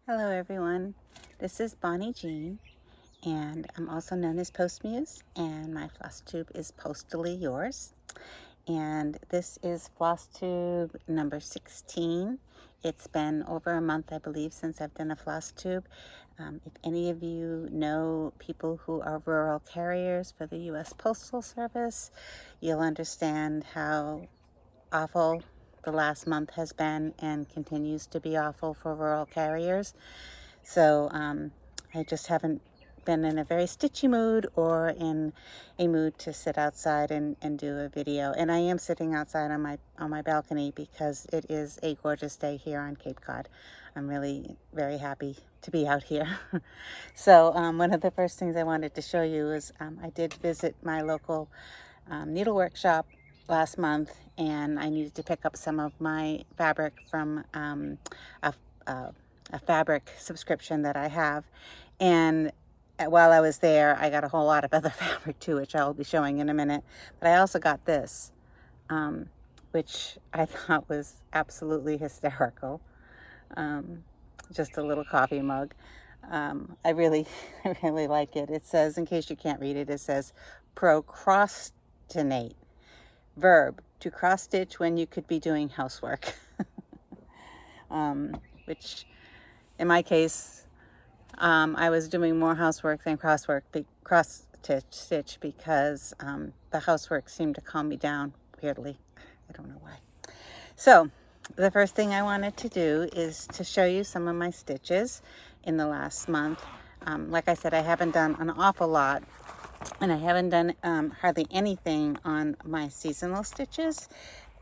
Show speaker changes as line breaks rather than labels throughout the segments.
Hello everyone, this is Bonnie Jeanne, and I'm also known as PostMuse, and my FlossTube is Postally Yours. And this is FlossTube number 16. It's been over a month, I believe, since I've done a FlossTube. If any of you know people who are rural carriers for the U.S. Postal Service, you'll understand how awful the last month has been and continues to be awful for rural carriers. So I just haven't been in a very stitchy mood or in a mood to sit outside and do a video. And I am sitting outside on my balcony because it is a gorgeous day here on Cape Cod. I'm really very happy to be out here. So one of the first things I wanted to show you is I did visit my local needlework shop last month, and I needed to pick up some of my fabric from a fabric subscription that I have. And while I was there, I got a whole lot of other fabric too, which I'll be showing in a minute. But I also got this, which I thought was absolutely hysterical. Just a little coffee mug. I really like it. It says, in case you can't read it, it says procrastinate. Verb, to cross stitch when you could be doing housework. Which in my case, I was doing more housework than cross stitch because the housework seemed to calm me down weirdly. I don't know why. So the first thing I wanted to do is to show you some of my stitches in the last month. Like I said, I haven't done an awful lot, and I haven't done hardly anything on my seasonal stitches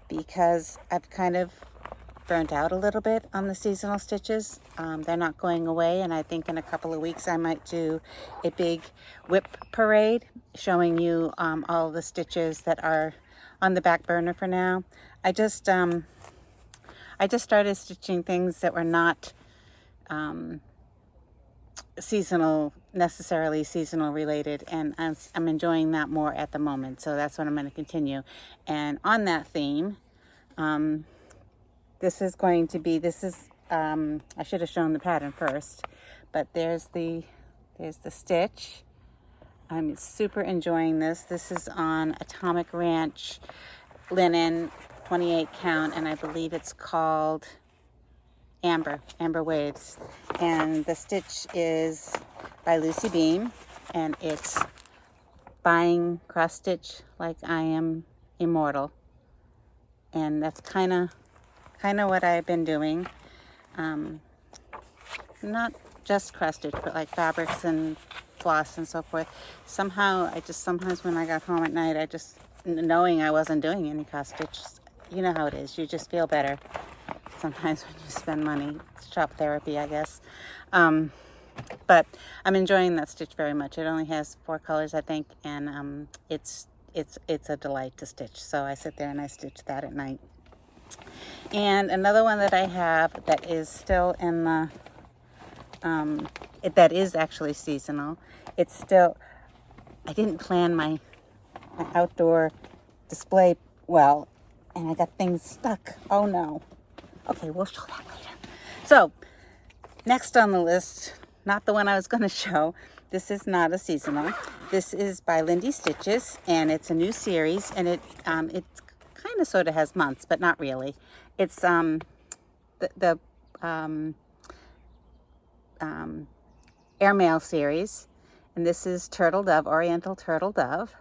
because I've kind of burnt out a little bit on the seasonal stitches. They're not going away, and I think in a couple of weeks I might do a big whip parade showing you all the stitches that are on the back burner for now. I just started stitching things that were not necessarily seasonal related, and I'm enjoying that more at the moment, so that's what I'm going to continue. And on that theme, this is I should have shown the pattern first, but there's the stitch. I'm super enjoying this. This is on Atomic Ranch linen, 28 count, and I believe it's called Amber Waves. And the stitch is by Lucy Beam, and it's buying cross stitch like I am Immortal. And that's kind of what I've been doing. Not just cross stitch, but like fabrics and floss and so forth. Somehow sometimes when I got home at night, I just, knowing I wasn't doing any cross stitch, you know how it is, you just feel better sometimes when you spend money. It's shop therapy, I guess. But I'm enjoying that stitch very much. It only has 4 colors, I think, and it's a delight to stitch. So I sit there and I stitch that at night. And another one that I have that is still in the that is actually seasonal. It's still, I didn't plan my outdoor display well, and I got things stuck. Oh no. Okay, we'll show that later. So, next on the list, not the one I was going to show. This is not a seasonal. This is by Lindy Stitches, and it's a new series, and it kind of sort of has months, but not really. It's the Airmail series, and this is Turtle Dove, Oriental Turtle Dove.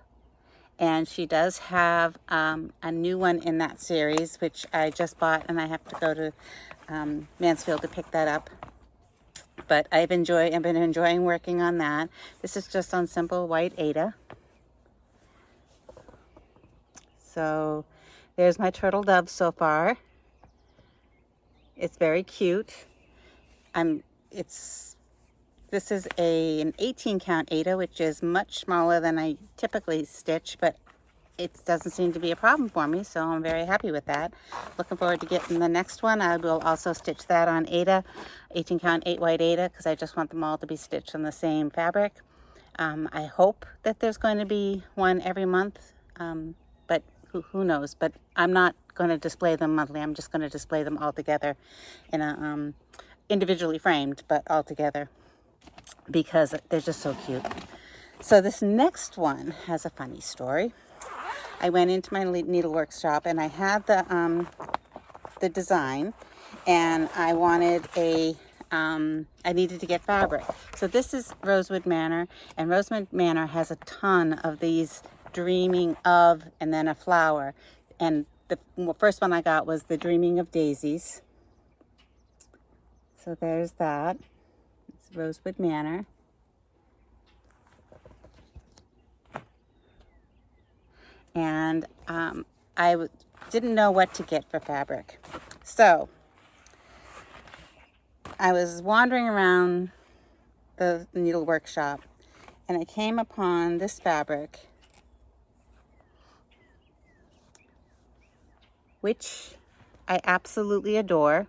And she does have a new one in that series, which I just bought, and I have to go to Mansfield to pick that up. But I've been enjoying working on that. This is just on simple white Aida. So there's my Turtle Dove so far. It's very cute. This is an 18 count Aida, which is much smaller than I typically stitch, but it doesn't seem to be a problem for me, so I'm very happy with that. Looking forward to getting the next one. I will also stitch that on Aida, 18 count 8 white Aida, because I just want them all to be stitched on the same fabric. I hope that there's going to be one every month, but who knows. But I'm not going to display them monthly. I'm just going to display them all together in individually framed, but all together because they're just so cute. So this next one has a funny story. I went into my needlework shop and I had the design, and I wanted I needed to get fabric. So this is Rosewood Manor, and Rosewood Manor has a ton of these dreaming of and then a flower. And the first one I got was the Dreaming of Daisies. So there's that. It's Rosewood Manor. And I didn't know what to get for fabric. So I was wandering around the needle workshop and I came upon this fabric, which I absolutely adore.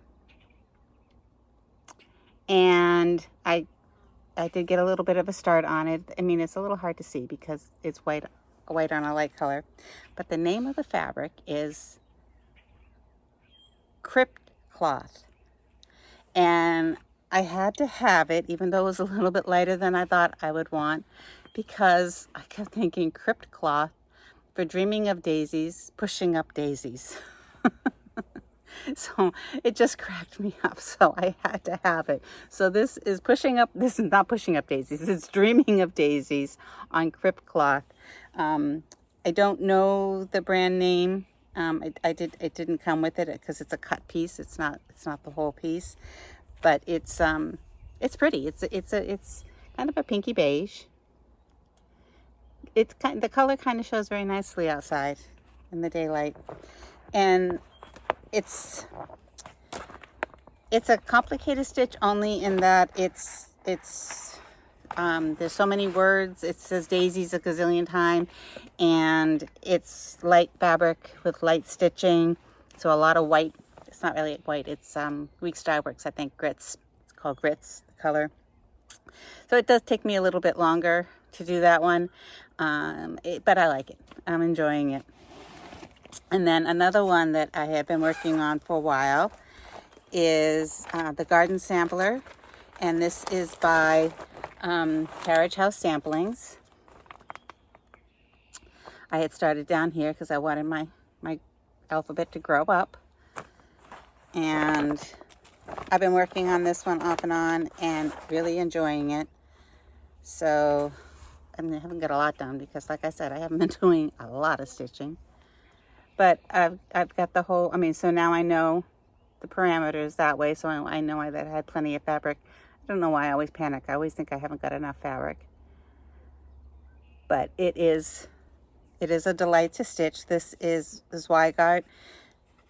And I did get a little bit of a start on it. I mean, it's a little hard to see because it's white on a light color. But the name of the fabric is Crypt Cloth. And I had to have it, even though it was a little bit lighter than I thought I would want, because I kept thinking Crypt Cloth for dreaming of daisies, pushing up daisies. So it just cracked me up, so I had to have it. So this is not pushing up daisies, it's dreaming of daisies on Crypt Cloth. I don't know the brand name. It didn't come with it because it's a cut piece. It's not the whole piece, but it's pretty. It's kind of a pinky beige. The color kind of shows very nicely outside in the daylight, and it's a complicated stitch only in that there's so many words. It says daisies a gazillion times, and it's light fabric with light stitching, so a lot of white. It's not really white, it's Greek Style Works, I think, grits. It's called grits, the color. So it does take me a little bit longer to do that one, but I like it. I'm enjoying it. And then another one that I have been working on for a while is the Garden Sampler, and this is by Carriage House Samplings. I had started down here because I wanted my alphabet to grow up, and I've been working on this one off and on and really enjoying it. So I haven't got a lot done because, like I said, I haven't been doing a lot of stitching, but I've got the whole, so now I know the parameters that way, so I know that I had plenty of fabric. I don't know why I always panic. I always think I haven't got enough fabric. But it is a delight to stitch. This is Zweigart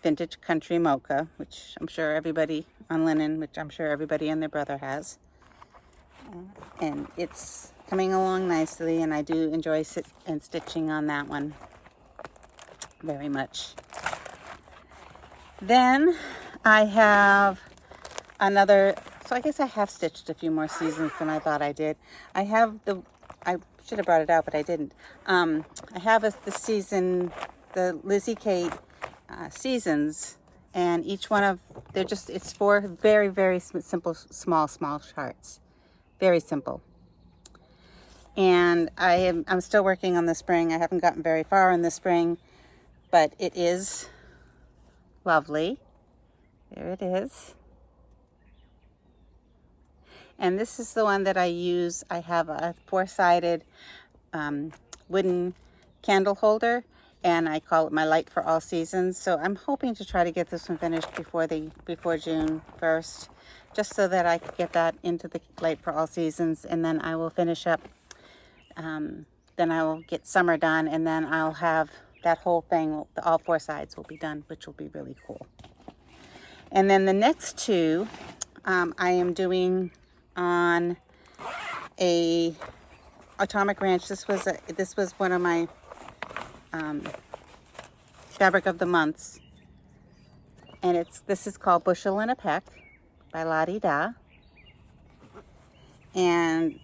Vintage Country Mocha, which I'm sure everybody on linen, which I'm sure everybody and their brother has. And it's coming along nicely, and I do enjoy stitching on that one very much. Then I have another, so I guess I have stitched a few more seasons than I thought I did. I should have brought it out, but I didn't. I have the season, the Lizzie Kate seasons, and each one of, it's 4 very, very simple, small charts. Very simple. And I'm still working on the spring. I haven't gotten very far in the spring, but it is lovely. There it is. And this is the one that I use. I have a 4-sided wooden candle holder, and I call it my Light for All Seasons. So I'm hoping to try to get this one finished before June 1st, just so that I can get that into the Light for All Seasons, and then I will finish up. Then I will get summer done, and then I'll have that whole thing, all 4 sides will be done, which will be really cool. And then the next 2, I am doing on a Atomic Ranch. This was one of my fabric of the months, and this is called Bushel and a Peck by Lottie Da, and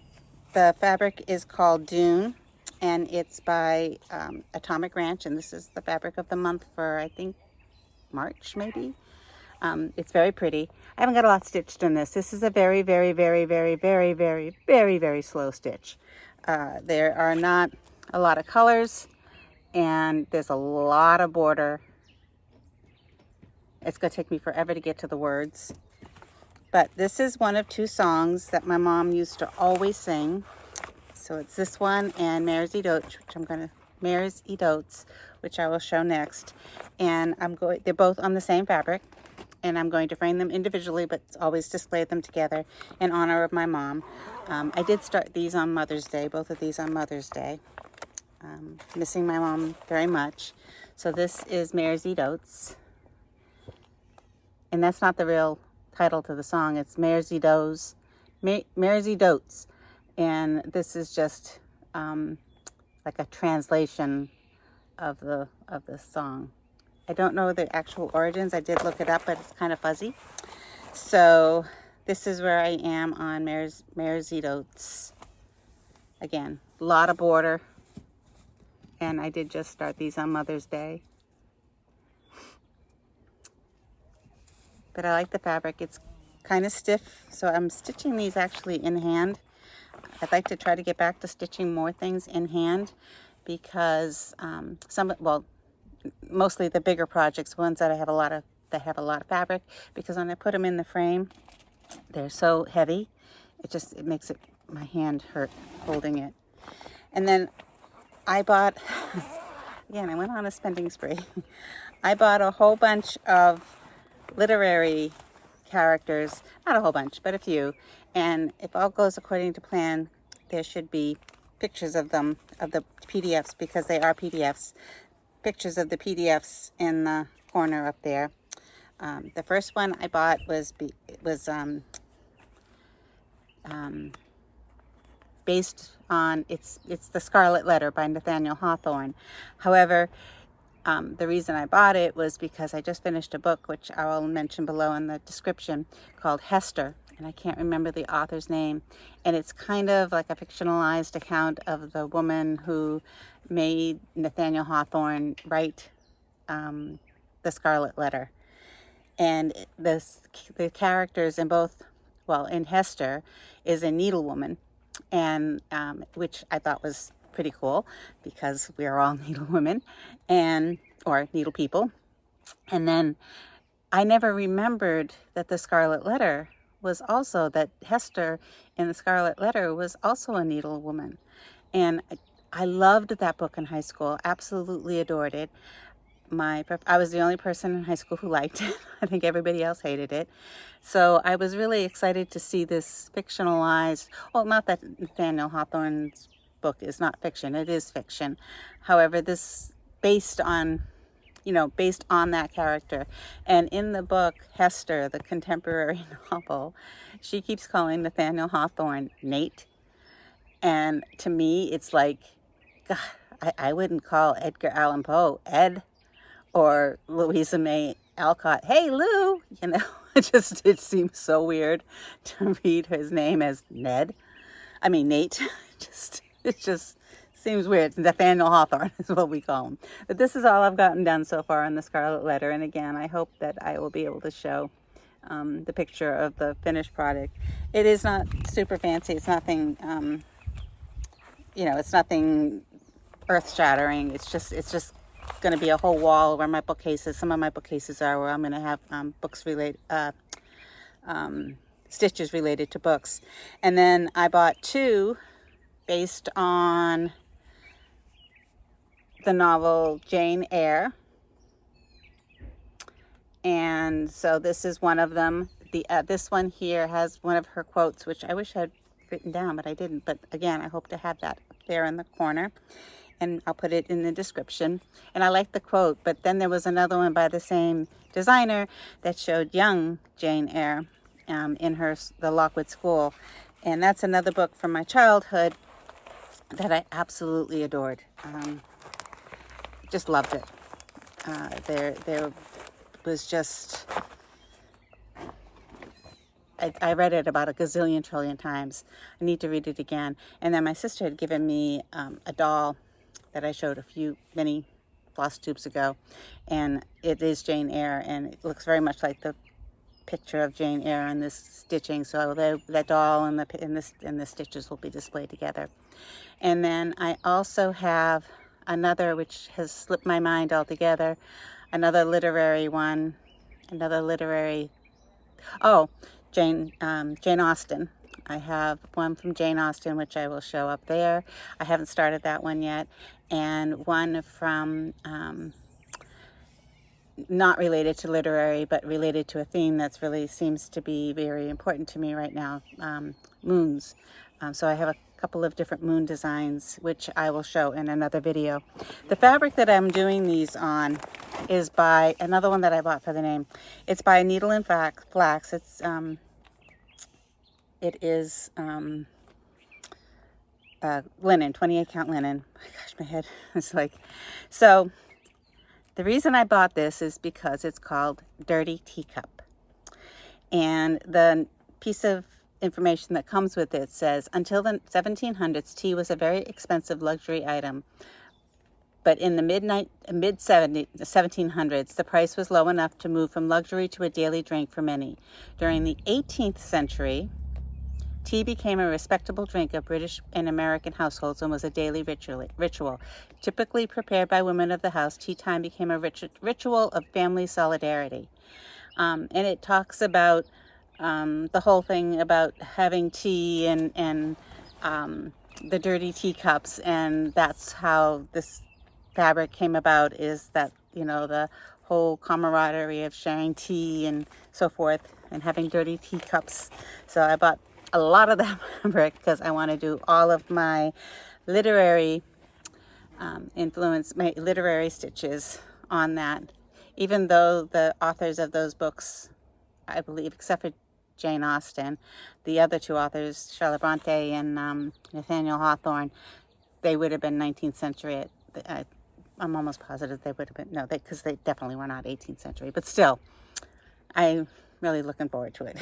the fabric is called Dune, and it's by Atomic Ranch, and this is the fabric of the month for, I think, March maybe. It's very pretty. I haven't got a lot stitched in this. This is a very, very, very, very, very, very, very, very slow stitch. There are not a lot of colors, and there's a lot of border. It's going to take me forever to get to the words. But this is one of 2 songs that my mom used to always sing. So it's this one and Mare's Eat Oats, which I will show next. And they're both on the same fabric, and I'm going to frame them individually, but always display them together in honor of my mom. I did start these on Mother's Day, both of these on Mother's Day. Missing my mom very much. So this is Mare's Eat Oats. And that's not the real title to the song. It's Mare's Eat Oats. Mare's Eat Oats. And this is just like a translation of the song. I don't know the actual origins. I did look it up, but it's kind of fuzzy. So this is where I am on Mare's Eat Oats. Again, a lot of border. And I did just start these on Mother's Day. But I like the fabric. It's kind of stiff, so I'm stitching these actually in hand. I'd like to try to get back to stitching more things in hand, because mostly the bigger projects, ones that have a lot of fabric, because when I put them in the frame, they're so heavy. It makes my hand hurt holding it. And then I bought, again, I went on a spending spree. I bought a whole bunch of literary characters, not a whole bunch, but a few. And if all goes according to plan, there should be pictures of them, of the PDFs, because they are PDFs. Pictures of the PDFs in the corner up there. The first one I bought was based on, it's the Scarlet Letter by Nathaniel Hawthorne. However, the reason I bought it was because I just finished a book, which I will mention below in the description, called Hester, and I can't remember the author's name. And it's kind of like a fictionalized account of the woman who made Nathaniel Hawthorne write the Scarlet Letter. And the characters in both, well, in Hester is a needlewoman, and which I thought was pretty cool, because we are all needlewomen or needle people. And then I never remembered that the Scarlet Letter was also, that Hester in the Scarlet Letter was also a needlewoman. And I loved that book in high school, absolutely adored it. I was the only person in high school who liked it. I think everybody else hated it. So I was really excited to see this fictionalized, well, not that Nathaniel Hawthorne's book is not fiction, it is fiction. However, this based on that character. And in the book, Hester, the contemporary novel, she keeps calling Nathaniel Hawthorne Nate. And to me, it's like, God, I wouldn't call Edgar Allan Poe Ed, or Louisa May Alcott, hey Lou, it seems so weird to read his name as Nate. It just seems weird. Nathaniel Hawthorne is what we call him. But this is all I've gotten done so far on the Scarlet Letter. And again, I hope that I will be able to show the picture of the finished product. It is not super fancy. It's nothing, it's nothing earth-shattering. It's just going to be a whole wall where my bookcases, some of my bookcases are, where I'm going to have stitches related to books. And then I bought 2 based on the novel Jane Eyre. And so this is one of them. This one here has one of her quotes, which I wish I had written down, but I didn't. But again, I hope to have that up there in the corner, and I'll put it in the description. And I like the quote, but then there was another one by the same designer that showed young Jane Eyre in the Lockwood School. And that's another book from my childhood that I absolutely adored. Just loved it. There was just, I read it about a gazillion trillion times. I need to read it again. And then my sister had given me a doll that I showed many FlossTubes ago, and it is Jane Eyre, and it looks very much like the picture of Jane Eyre on this stitching, so the doll and the stitches will be displayed together. And then I also have another, which has slipped my mind altogether, another literary one, Jane Austen. I have one from Jane Austen, which I will show up there. I haven't started that one yet. And one from, not related to literary, but related to a theme that's really seems to be very important to me right now, moons. So I have a couple of different moon designs, which I will show in another video. The fabric that I'm doing these on is by another one that I bought for the name. It's by Needle and Flax. It is linen, 28 count linen. Oh my gosh, my head is like, so the reason I bought this is because it's called Dirty Teacup. And the piece of information that comes with it says, until the 1700s, tea was a very expensive luxury item. But in the mid-1700s, the price was low enough to move from luxury to a daily drink for many. During the 18th century, tea became a respectable drink of British and American households and was a daily ritual. Typically prepared by women of the house, tea time became a ritual of family solidarity. And it talks about the whole thing about having tea and the dirty teacups, and that's how this fabric came about, is that, you know, the whole camaraderie of sharing tea and so forth and having dirty teacups. So I bought a lot of that fabric because I want to do all of my literary my literary stitches on that, even though the authors of those books, I believe, except for Jane Austen, the other two authors, Charlotte Bronte and Nathaniel Hawthorne, they would have been 19th century. I'm almost positive they would have been, no, because they definitely were not 18th century, but still, I'm really looking forward to it.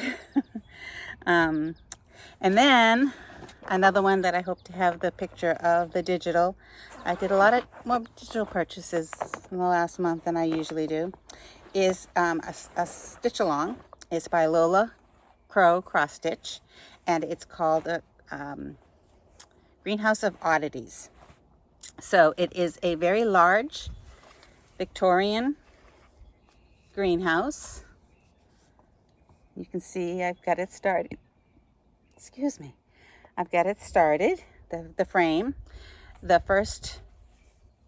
And then another one that I hope to have the picture of the digital. I did a lot of more digital purchases in the last month than I usually do. Is a stitch along. It's by Lola Crow Cross Stitch, and it's called Greenhouse of Oddities. So it is a very large Victorian greenhouse. You can see I've got it started. Excuse me. I've got it started, the frame. The first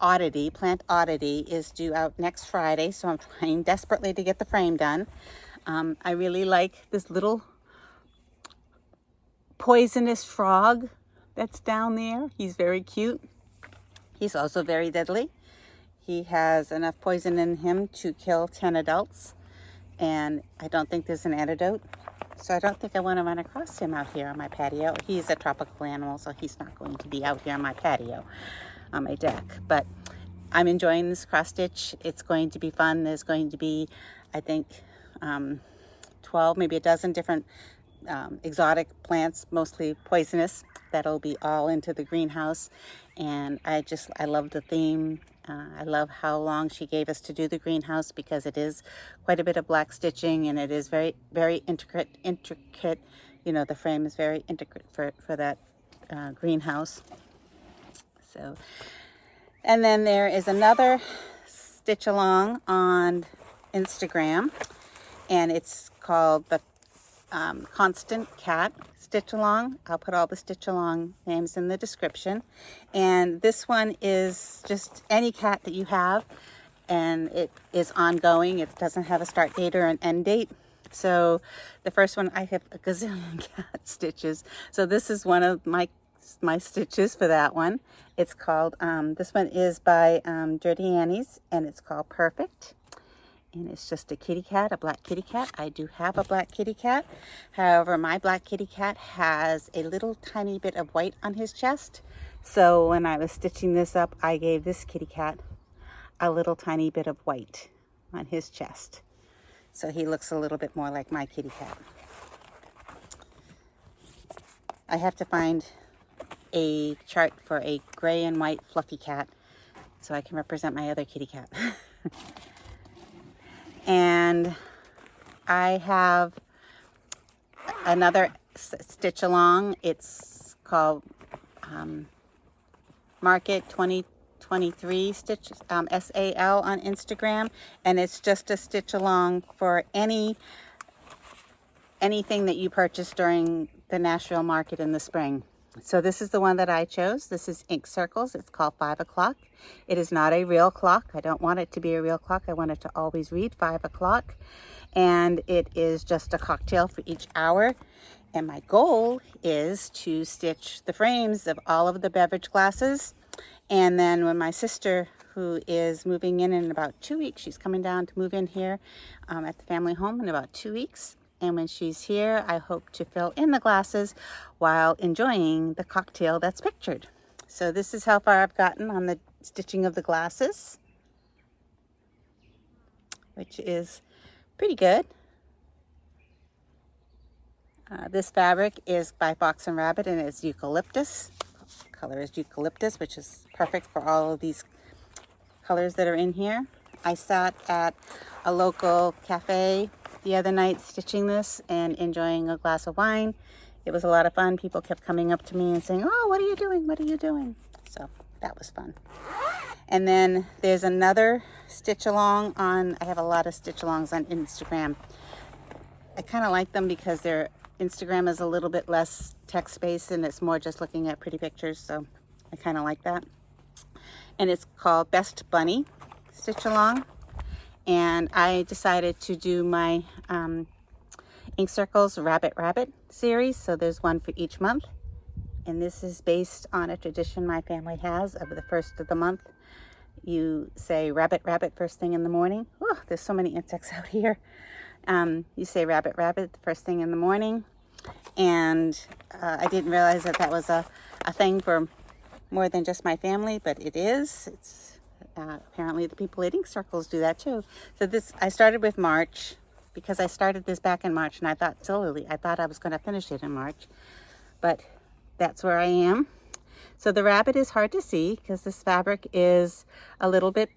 oddity, plant oddity, is due out next Friday, so I'm trying desperately to get the frame done. I really like this little poisonous frog that's down there. He's very cute. He's also very deadly. He has enough poison in him to kill 10 adults, and I don't think there's an antidote. So I don't think I want to run across him out here on my patio. He's a tropical animal, so he's not going to be out here on my patio, on my deck. But I'm enjoying this cross stitch. It's going to be fun. There's going to be, I think, 12, maybe a dozen different exotic plants, mostly poisonous, that'll be all into the greenhouse. And I love the theme. I love how long she gave us to do the greenhouse, because it is quite a bit of black stitching, and it is very, very intricate. You know, the frame is very intricate for that greenhouse. So, and then there is another stitch along on Instagram, and it's called the Constant Cat Stitch Along. I'll put all the stitch along names in the description. And this one is just any cat that you have, and it is ongoing. It doesn't have a start date or an end date. So the first one, I have a gazillion cat stitches. So this is one of my stitches for that one. It's called, this one is by Dirty Annie's, and it's called Perfect. And it's just a kitty cat, a black kitty cat. I do have a black kitty cat. However, my black kitty cat has a little tiny bit of white on his chest. So when I was stitching this up, I gave this kitty cat a little tiny bit of white on his chest. So he looks a little bit more like my kitty cat. I have to find a chart for a gray and white fluffy cat so I can represent my other kitty cat. And I have another stitch along. It's called Market 2023 Stitch, SAL on Instagram, and it's just a stitch along for anything that you purchase during the Nashville market in the spring. So this is the one that I chose. This is Ink Circles. It's called 5 o'clock. It is not a real clock. I don't want it to be a real clock. I want it to always read 5 o'clock. And it is just a cocktail for each hour. And my goal is to stitch the frames of all of the beverage glasses. And then when my sister, who is moving in about 2 weeks, she's coming down to move in here at the family home in about 2 weeks. And when she's here, I hope to fill in the glasses while enjoying the cocktail that's pictured. So this is how far I've gotten on the stitching of the glasses, which is pretty good. This fabric is by Fox and Rabbit, and it's eucalyptus. The color is eucalyptus, which is perfect for all of these colors that are in here. I sat at a local cafe the other night stitching this and enjoying a glass of wine. It was a lot of fun. People kept coming up to me and saying, "Oh, what are you doing? What are you doing?" So that was fun. And then there's another stitch along on, I have a lot of stitch alongs on Instagram. I kind of like them because their Instagram is a little bit less text-based and it's more just looking at pretty pictures. So I kind of like that. And it's called Best Bunny Stitch Along. And I decided to do my Ink Circles Rabbit series. So there's one for each month. And this is based on a tradition my family has of the first of the month. You say rabbit, rabbit first thing in the morning. Oh, there's so many insects out here. You say rabbit, rabbit the first thing in the morning. And I didn't realize that that was a thing for more than just my family, but it is. It's apparently the people at Ink Circles do that too. So this, I started with March because I started this back in March, and I thought I was going to finish it in March, but that's where I am. So the rabbit is hard to see because this fabric is a little bit,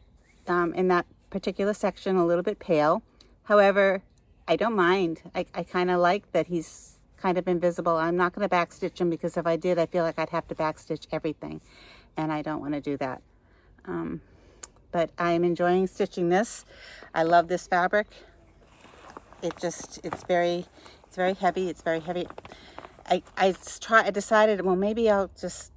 in that particular section, a little bit pale. However, I don't mind. I kind of like that he's kind of invisible. I'm not going to backstitch him because if I did, I feel like I'd have to backstitch everything, and I don't want to do that. But I'm enjoying stitching this. I love this fabric. It's very heavy. It's very heavy. I decided, well, maybe I'll just,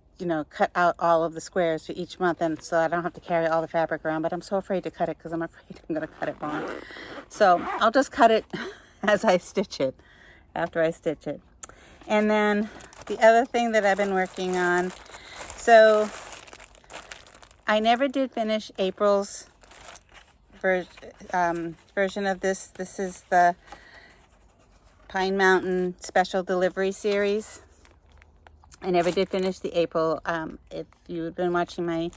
cut out all of the squares for each month, and so I don't have to carry all the fabric around, but I'm so afraid to cut it because I'm afraid I'm going to cut it wrong. So I'll just cut it as I stitch it, after I stitch it. And then the other thing that I've been working on, so I never did finish April's version of this. This is the Pine Mountain Special Delivery Series. I never did finish the April. If you've been watching my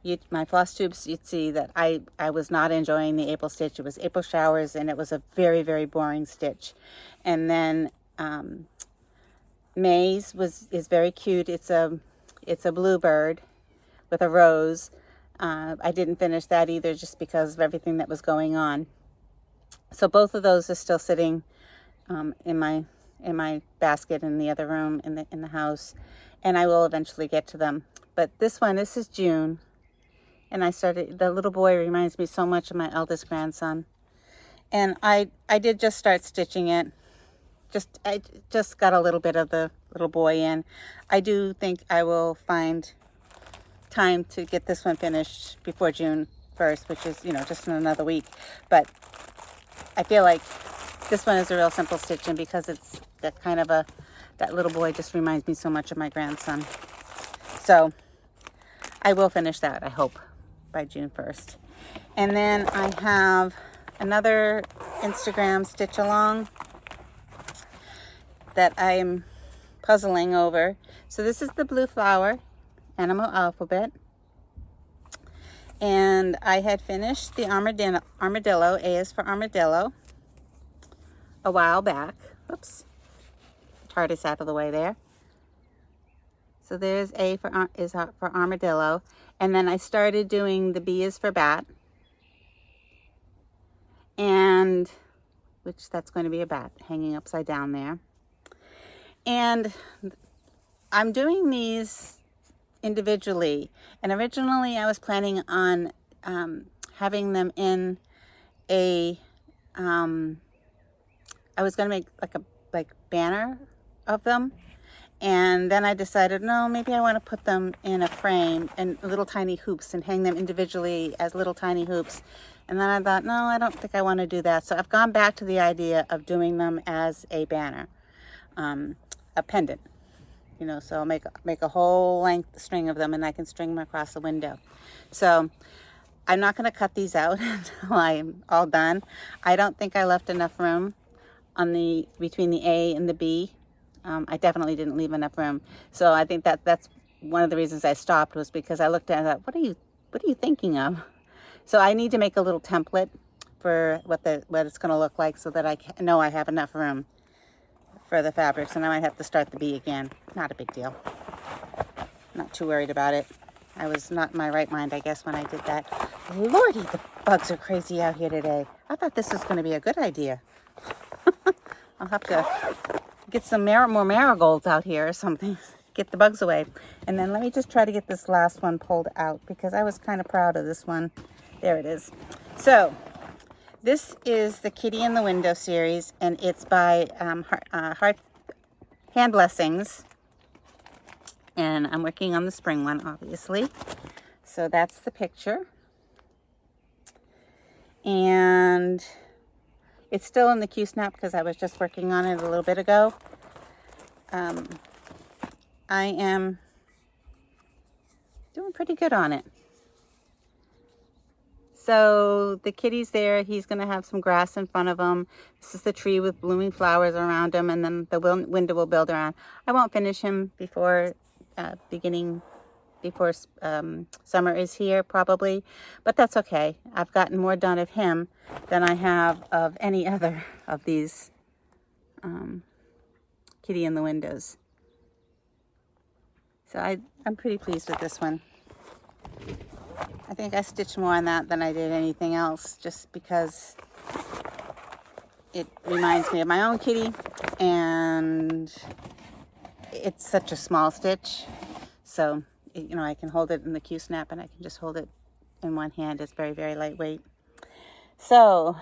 FlossTubes, you'd see that I was not enjoying the April stitch. It was April showers, and it was a very, very boring stitch. And then May's is very cute. It's a bluebird with a rose. I didn't finish that either just because of everything that was going on. So both of those are still sitting in my basket in the other room in the house, and I will eventually get to them. But this is June, and I started, the little boy reminds me so much of my eldest grandson. And I did just start stitching it. I just got a little bit of the little boy in. I do think I will find time to get this one finished before June 1st, which is, just in another week. But I feel like this one is a real simple stitching because it's that kind of that little boy just reminds me so much of my grandson. So I will finish that, I hope, by June 1st. And then I have another Instagram stitch along that I'm puzzling over. So this is the Blue Flower Animal Alphabet, and I had finished the armadillo. A is for armadillo a while back. Oops, chart is out of the way there. So there's A for armadillo, and then I started doing the B is for bat, and which that's going to be a bat hanging upside down there. And I'm doing these individually. And originally I was planning on having them in a, I was going to make like a banner of them. And then I decided, no, maybe I want to put them in a frame and little tiny hoops and hang them individually as little tiny hoops. And then I thought, no, I don't think I want to do that. So I've gone back to the idea of doing them as a banner, a pendant. You know, so I'll make a whole length string of them, and I can string them across the window. So I'm not going to cut these out until I'm all done. I don't think I left enough room on between the A and the B. I definitely didn't leave enough room. So I think that's one of the reasons I stopped, was because I looked at it and thought, what are you thinking of? So I need to make a little template for what it's going to look like, so that I know I have enough room for the fabrics. And I might have to start the B again. Not a big deal. Not too worried about it. I was not in my right mind, I guess, when I did that. Lordy, the bugs are crazy out here today. I thought this was going to be a good idea. I'll have to get some more marigolds out here or something. Get the bugs away. And then let me just try to get this last one pulled out, because I was kind of proud of this one. There it is. So this is the Kitty in the Window series, and it's by Hand Blessings. And I'm working on the spring one, obviously. So that's the picture. And it's still in the Q-snap because I was just working on it a little bit ago. I am doing pretty good on it. So the kitty's there. He's going to have some grass in front of him. This is the tree with blooming flowers around him, and then the window will build around. I won't finish him before summer is here, probably, but that's okay. I've gotten more done of him than I have of any other of these Kitty in the Windows. So I'm pretty pleased with this one. I think I stitched more on that than I did anything else, just because it reminds me of my own kitty, and it's such a small stitch. So, you know, I can hold it in the Q-snap, and I can just hold it in one hand. It's very, very lightweight. So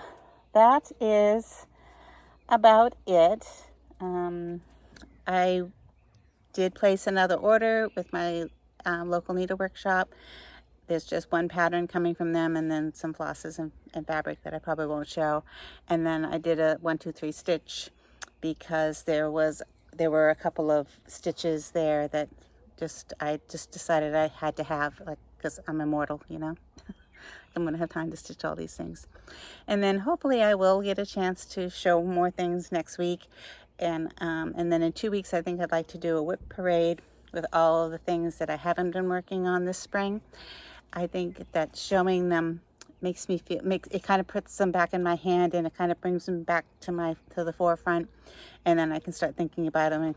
that is about it. I did place another order with my local needle workshop. There's just one pattern coming from them, and then some flosses and fabric that I probably won't show. And then I did a 1, 2, 3 stitch, because there were a couple of stitches there that I just decided I had to have, like, because I'm immortal, you know. I'm going to have time to stitch all these things. And then hopefully I will get a chance to show more things next week. And then in 2 weeks, I think I'd like to do a whip parade with all of the things that I haven't been working on this spring. I think that showing them makes me feel, it kind of puts them back in my hand, and it kind of brings them back to the forefront. And then I can start thinking about them and,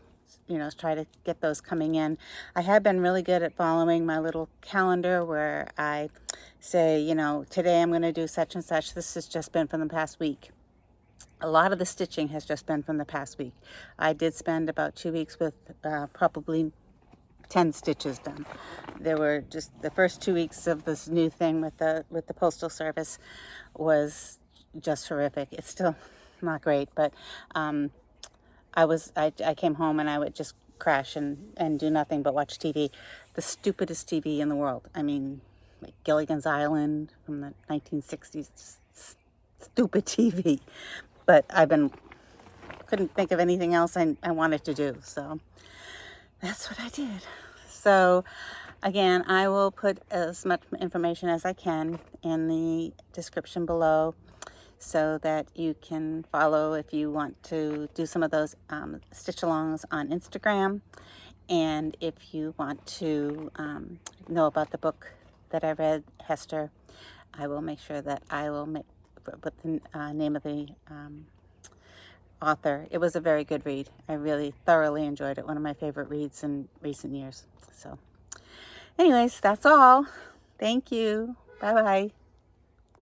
you know, try to get those coming in. I have been really good at following my little calendar, where I say, you know, today I'm going to do such and such. This has just been from the past week. A lot of the stitching has just been from the past week. I did spend about 2 weeks with probably 10 stitches done. There were just the first 2 weeks of this new thing with the Postal Service was just horrific. It's still not great, but I came home and I would just crash and do nothing but watch TV. The stupidest TV in the world. I mean, like Gilligan's Island from the 1960s. Just stupid TV. But couldn't think of anything else I wanted to do. So that's what I did. So again, I will put as much information as I can in the description below, so that you can follow if you want to do some of those stitch alongs on Instagram. And if you want to know about the book that I read, Hester, I will make sure that I will put the name of the author. It was a very good read. I really thoroughly enjoyed it. One of my favorite reads in recent years. So anyways, that's all. Thank you. Bye-bye.